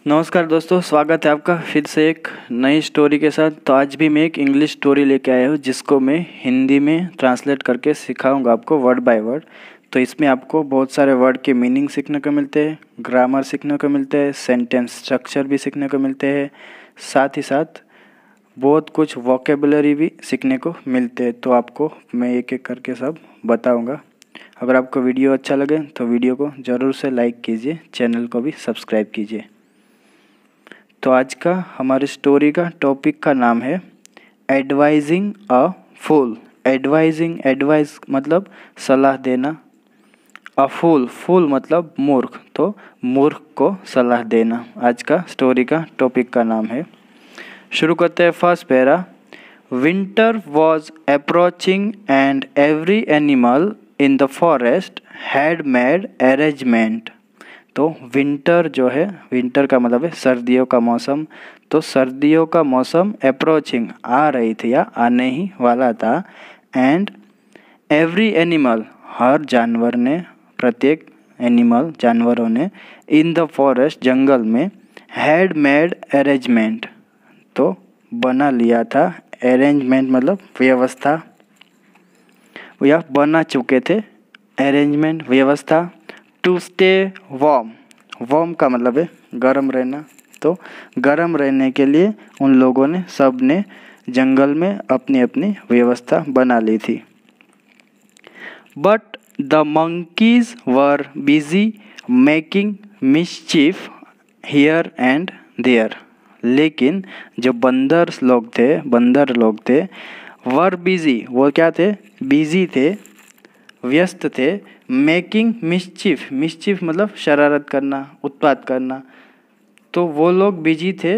नमस्कार दोस्तों, स्वागत है आपका फिर से एक नई स्टोरी के साथ। तो आज भी मैं एक इंग्लिश स्टोरी लेके आया हूँ जिसको मैं हिंदी में ट्रांसलेट करके सिखाऊंगा आपको वर्ड बाय वर्ड। तो इसमें आपको बहुत सारे वर्ड के मीनिंग सीखने को मिलते हैं, ग्रामर सीखने को मिलते हैं, सेंटेंस स्ट्रक्चर भी सीखने को मिलते हैं, साथ ही साथ बहुत कुछ वोकेबुलरी भी सीखने को मिलते हैं। तो आपको मैं एक एक करके सब बताऊँगा। अगर आपको वीडियो अच्छा लगे तो वीडियो को ज़रूर से लाइक कीजिए, चैनल को भी सब्सक्राइब कीजिए। तो आज का हमारी स्टोरी का टॉपिक का नाम है एडवाइजिंग अ फूल। एडवाइस मतलब सलाह देना, अ फूल मतलब मूर्ख, तो मूर्ख को सलाह देना आज का स्टोरी का टॉपिक का नाम है। शुरू करते हैं first para. Winter was approaching and every animal in the forest had made arrangement. तो विंटर जो है, विंटर का मतलब है सर्दियों का मौसम। तो सर्दियों का मौसम अप्रोचिंग आ रही थी या आने ही वाला था। एंड एवरी एनिमल हर जानवर ने, प्रत्येक एनिमल जानवरों ने, इन द फॉरेस्ट जंगल में, हैड मेड अरेंजमेंट तो बना लिया था। अरेंजमेंट मतलब व्यवस्था, या बना चुके थे। अरेंजमेंट व्यवस्था। टू स्टे वार्म का मतलब है गर्म रहना। तो गर्म रहने के लिए उन लोगों ने, सब ने जंगल में अपनी अपनी व्यवस्था बना ली थी। But the monkeys were busy making mischief here and there. लेकिन जो बंदर लोग थे वर बिजी, वो क्या थे? बिजी थे, व्यस्त थे। मेकिंग मिसचीफ मतलब शरारत करना, उत्पात करना। तो वो लोग बिजी थे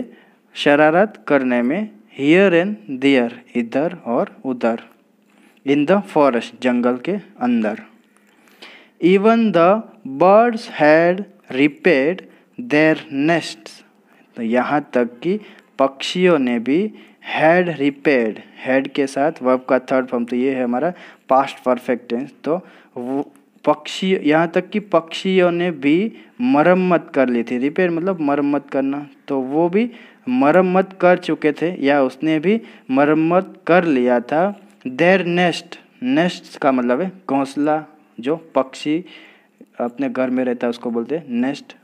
शरारत करने में। हियर एंड देयर, इधर और उधर। इन द फॉरेस्ट, जंगल के अंदर। Even the birds had repaired their nests. तो यहाँ तक कि पक्षियों ने भी हैड रिपेयर्ड, हैड के साथ वर्ब का थर्ड फॉर्म, तो ये है हमारा पास्ट परफेक्ट टेंस। तो वो पक्षी, यहाँ तक कि पक्षियों ने भी मरम्मत कर ली थी। रिपेयर मतलब मरम्मत करना, तो वो भी मरम्मत कर चुके थे या उसने भी मरम्मत कर लिया था। देयर नेस्ट का मतलब है घोंसला, जो पक्षी अपने घर में रहता है उसको बोलते हैं nest.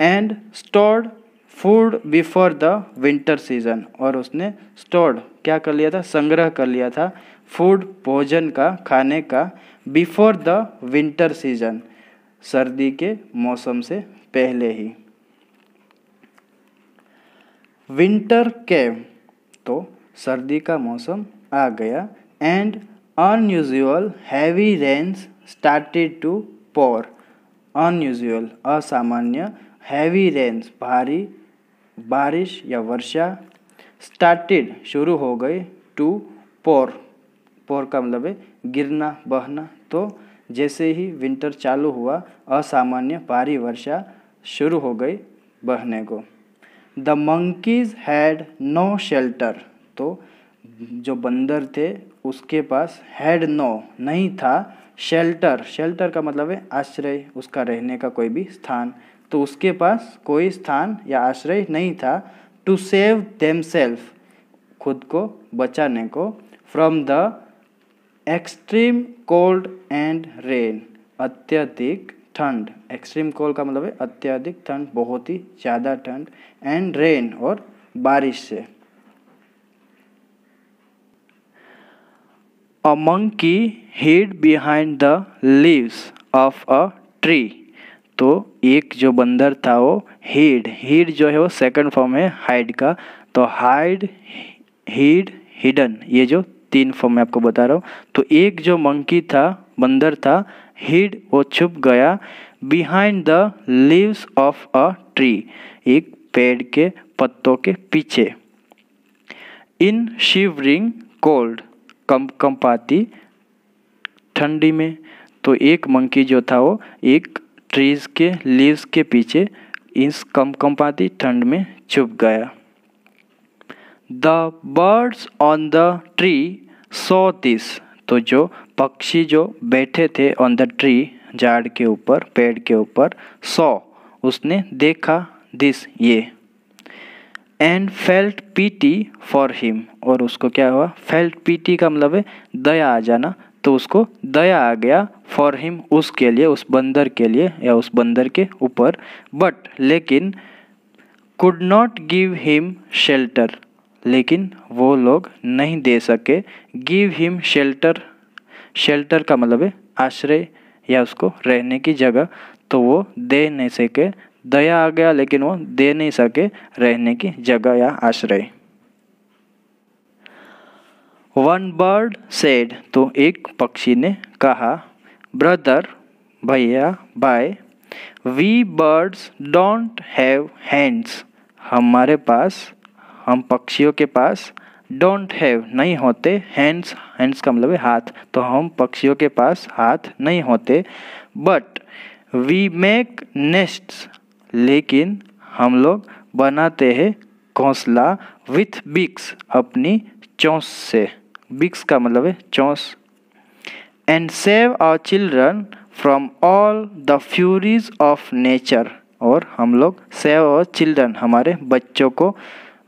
And stored food before the winter season, और उसने स्टोर्ड क्या कर लिया था? संग्रह कर लिया था फूड, भोजन का, खाने का, बिफोर द विंटर सीजन, सर्दी के मौसम से पहले ही। विंटर केम, तो सर्दी का मौसम आ गया। And unusual heavy rains started to pour. Unusual असामान्य, हैवी रेन्स भारी बारिश या वर्षा, स्टार्टेड शुरू हो गई, टू पोर का मतलब है गिरना, बहना। तो जैसे ही विंटर चालू हुआ, असामान्य भारी वर्षा शुरू हो गई बहने को। The monkeys had no shelter, तो जो बंदर थे उसके पास हैड नो नहीं था, शेल्टर का मतलब है आश्रय, उसका रहने का कोई भी स्थान। तो उसके पास कोई स्थान या आश्रय नहीं था। टू सेव देमसेल्फ, खुद को बचाने को। From the extreme cold and rain, अत्यधिक ठंड। एक्सट्रीम कोल्ड का मतलब है अत्यधिक ठंड, बहुत ही ज़्यादा ठंड। एंड रेन और बारिश से। A monkey hid behind the leaves of a tree. तो एक जो बंदर था वो हिड जो है वो सेकंड फॉर्म है हाइड का। तो हाइड, हिड, हिडन, ये जो तीन फॉर्म मैं आपको बता रहा हूँ। तो एक जो मंकी था, बंदर था, हिड वो छुप गया, behind the leaves of a tree, एक पेड़ के पत्तों के पीछे। इन शिवरिंग कोल्ड, कंपाती ठंडी में। तो एक मंकी जो था वो एक ट्रीज के लीव्स के पीछे इस कंपाती ठंड में छुप गया। The birds on the tree saw this, तो जो पक्षी जो बैठे थे ऑन द ट्री, झाड़ के ऊपर, पेड़ के ऊपर, सॉ उसने देखा, दिस ये, and felt PT for him, और उसको क्या हुआ, फेल्ट पीटी का मतलब है दया आ जाना, तो उसको दया आ गया फॉर हिम, उसके लिए, उस बंदर के लिए या उस बंदर के ऊपर, बट लेकिन could not give him shelter, लेकिन वो लोग नहीं दे सके, गिव हिम शेल्टर, शेल्टर का मतलब है आश्रय या उसको रहने की जगह, तो वो दे नहीं सके, दया आ गया लेकिन वो दे नहीं सके रहने की जगह या आश्रय। वन बर्ड सेड, तो एक पक्षी ने कहा, ब्रदर भैया भाई, we birds don't have hands, हमारे पास, हम पक्षियों के पास, डोंट हैव नहीं होते, हैंड्स, हैंड्स का मतलब है हाथ, तो हम पक्षियों के पास हाथ नहीं होते, बट वी मेक नेस्ट्स, लेकिन हम लोग बनाते हैं घोंसला, विथ बिक्स, अपनी चोंच से, बिक्स का मतलब है चोंच, and save our children from all the furies of nature, और हम लोग सेव आवर चिल्ड्रन, हमारे बच्चों को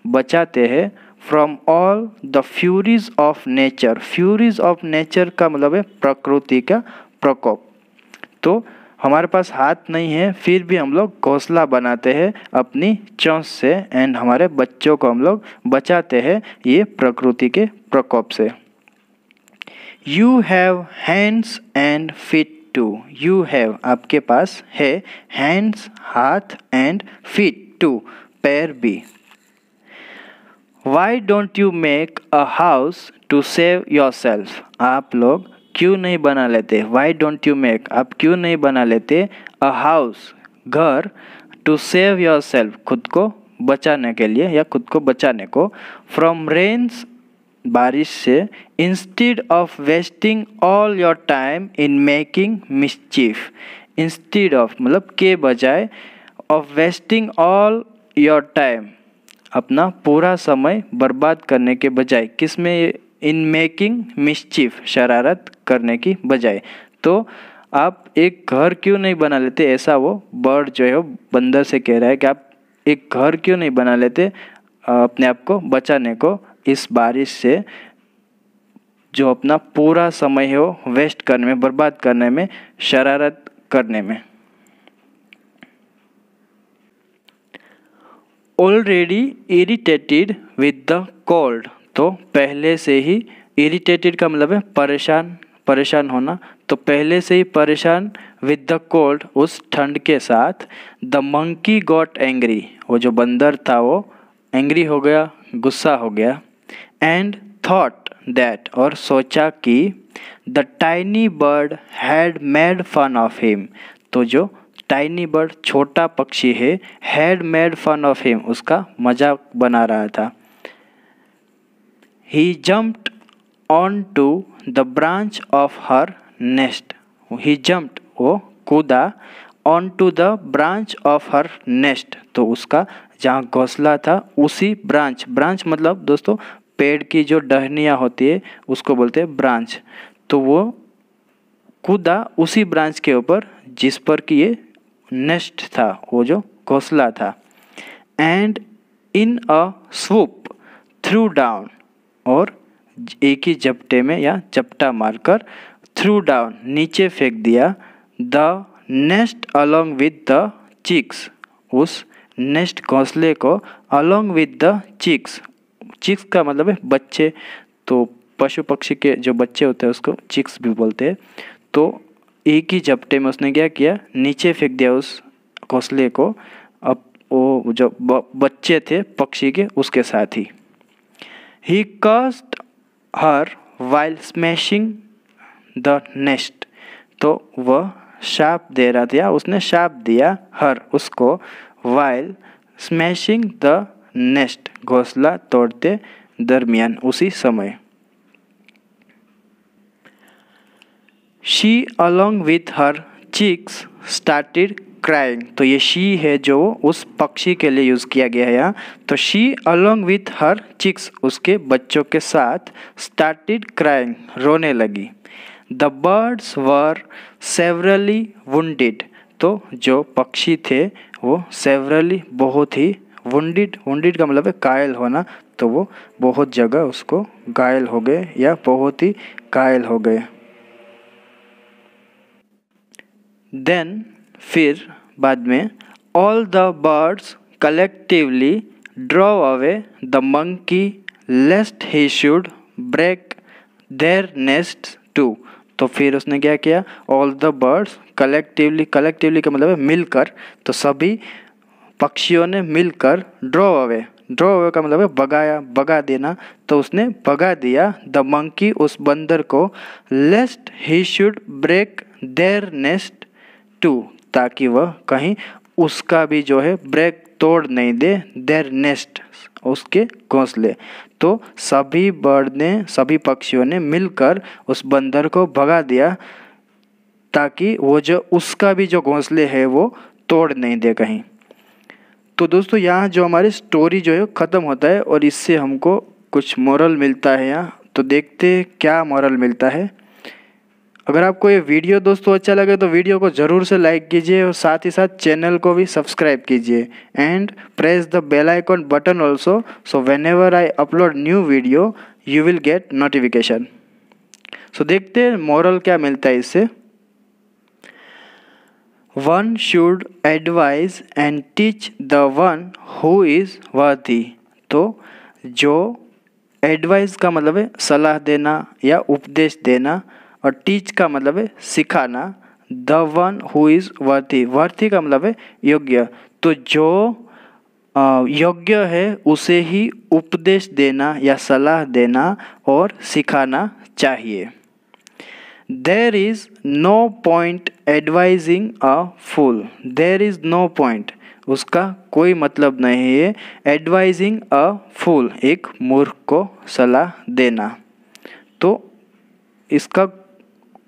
बचाते हैं, from all the furies of nature, Furies of nature का मतलब है प्रकृति का प्रकोप, तो हमारे पास हाथ नहीं है फिर भी हम लोग घोंसला बनाते हैं अपनी चोंच से, एंड हमारे बच्चों को हम लोग बचाते हैं ये प्रकृति के प्रकोप से। You have hands and feet too, you have आपके पास है, हैंड्स हाथ, एंड फीट टू पैर भी। Why don't you make a house to save yourself, आप लोग क्यों नहीं बना लेते, वाई डोंट यू मेक, आप क्यों नहीं बना लेते, अ हाउस घर, टू सेव योर सेल्फ, खुद को बचाने के लिए या खुद को बचाने को, फ्रॉम रेन्स बारिश से, instead of wasting all your time in making mischief, instead of मतलब के बजाय, of wasting all your time अपना पूरा समय बर्बाद करने के बजाय, किस में, इन मेकिंग मिसचीफ शरारत करने की बजाय, तो आप एक घर क्यों नहीं बना लेते, ऐसा वो बर्ड जो है वो बंदर से कह रहा है कि आप एक घर क्यों नहीं बना लेते अपने आप को बचाने को इस बारिश से, जो अपना पूरा समय है वो वेस्ट करने में, बर्बाद करने में, शरारत करने में। Already irritated with the cold, तो पहले से ही, इरिटेटेड का मतलब है परेशान, परेशान होना, तो पहले से ही परेशान, विद द कोल्ड उस ठंड के साथ, द मंकी गॉट एंग्री, वो जो बंदर था वो एंग्री हो गया, गुस्सा हो गया, एंड थॉट दैट, और सोचा कि, the tiny bird had made fun of him, तो जो टाइनी बर्ड छोटा पक्षी है, had made fun of him उसका मजाक बना रहा था, he jumped on to the branch of her nest, he jumped वो कूदा, on to the branch of her nest, तो उसका जहाँ घोंसला था उसी ब्रांच, ब्रांच मतलब दोस्तों पेड़ की जो टहनियाँ होती है उसको बोलते हैं ब्रांच, तो वो कूदा उसी ब्रांच के ऊपर जिस पर कि ये नेस्ट था, वो जो घोंसला था, and in a swoop through down, और एक ही झपटे में या झपटा मारकर, थ्रू डाउन नीचे फेंक दिया, the nest along with the chicks, उस नेस्ट घोंसले को, along with the chicks, chicks का मतलब है बच्चे, तो पशु पक्षी के जो बच्चे होते हैं उसको चिक्स भी बोलते हैं, तो एक ही झपटे में उसने क्या किया, नीचे फेंक दिया उस घोंसले को, अब वो जो बच्चे थे पक्षी के उसके साथ ही। He cursed her while smashing the nest, तो वह शाप दे रहा था, उसने शाप दिया हर उसको, वाइल स्मैशिंग द नेस्ट घोंसला तोड़ते दरमियान उसी समय। She along with her chicks started crying, तो ये शी है जो उस पक्षी के लिए यूज़ किया गया है यहाँ, तो she along with her chicks उसके बच्चों के साथ, स्टार्टेड क्राइंग रोने लगी, the birds were severely wounded, तो जो पक्षी थे वो सेवरली बहुत ही वुंडेड का मतलब है घायल होना, तो वो बहुत जगह उसको घायल हो गए या बहुत ही घायल हो गए। देन फिर बाद में all the birds collectively draw away the monkey lest he should break their nest too. तो फिर उसने क्या किया, ऑल द बर्ड्स कलेक्टिवली का मतलब है मिलकर, तो सभी पक्षियों ने मिलकर ड्रॉ अवे का मतलब है भगा देना, तो उसने भगा दिया द मंकी उस बंदर को, lest he should break their nest too, ताकि वह कहीं उसका भी जो है ब्रेक तोड़ नहीं दे, देयर नेस्ट उसके घोंसले। तो सभी पक्षियों ने मिलकर उस बंदर को भगा दिया ताकि वो जो उसका भी जो घोंसले है वो तोड़ नहीं दे कहीं। तो दोस्तों यहाँ जो हमारी स्टोरी जो है ख़त्म होता है और इससे हमको कुछ मोरल मिलता है यहाँ, तो देखते क्या मोरल मिलता है। अगर आपको ये वीडियो दोस्तों अच्छा लगे तो वीडियो को ज़रूर से लाइक कीजिए और साथ ही साथ चैनल को भी सब्सक्राइब कीजिए and press the bell icon button also, so whenever I upload new video you will get notification. So देखते हैं मोरल क्या मिलता है इससे। One should advise and teach the one who is worthy. तो जो एडवाइस का मतलब है सलाह देना या उपदेश देना, और टीच का मतलब है सिखाना, द वन हु इज़ वर्दी का मतलब है योग्य, तो जो योग्य है उसे ही उपदेश देना या सलाह देना और सिखाना चाहिए। There is no point advising a fool. There is no point, उसका कोई मतलब नहीं है एडवाइजिंग अ फूल, एक मूर्ख को सलाह देना। तो इसका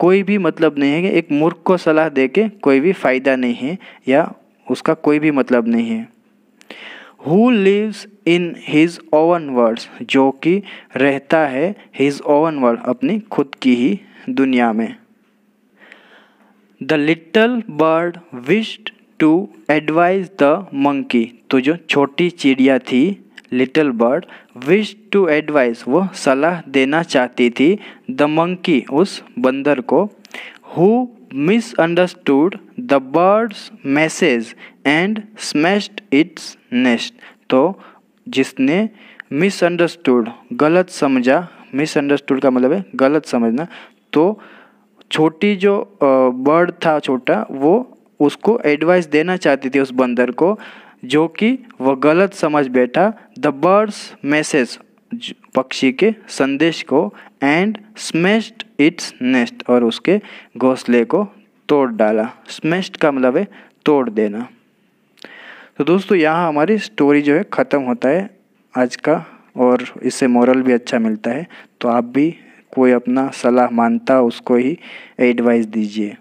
कोई भी मतलब नहीं है कि एक मूर्ख को सलाह दे के कोई भी फ़ायदा नहीं है या उसका कोई भी मतलब नहीं है। Who lives in his own words, जो कि रहता है his own world, अपनी खुद की ही दुनिया में। The little bird wished to advise the monkey, तो जो छोटी चिड़िया थी little bird, wish to advise वो सलाह देना चाहती थी, द मंकी उस बंदर को, who misunderstood the birds message and smashed its nest. तो जिसने मिसअंडरस्टूड गलत समझा, मिसअंडरस्टूड का मतलब है गलत समझना, तो छोटी जो बर्ड था छोटा, वो उसको एडवाइस देना चाहती थी उस बंदर को, जो कि वह गलत समझ बैठा द बर्ड्स मैसेज पक्षी के संदेश को, एंड स्मैश्ड इट्स नेस्ट और उसके घोंसले को तोड़ डाला। स्मैश्ड का मतलब है तोड़ देना। तो दोस्तों यहाँ हमारी स्टोरी जो है ख़त्म होता है आज का, और इससे मोरल भी अच्छा मिलता है। तो आप भी कोई अपना सलाह मानता उसको ही एडवाइस दीजिए।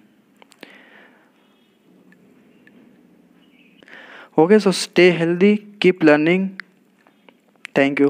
Okay, so stay healthy, keep learning. Thank you.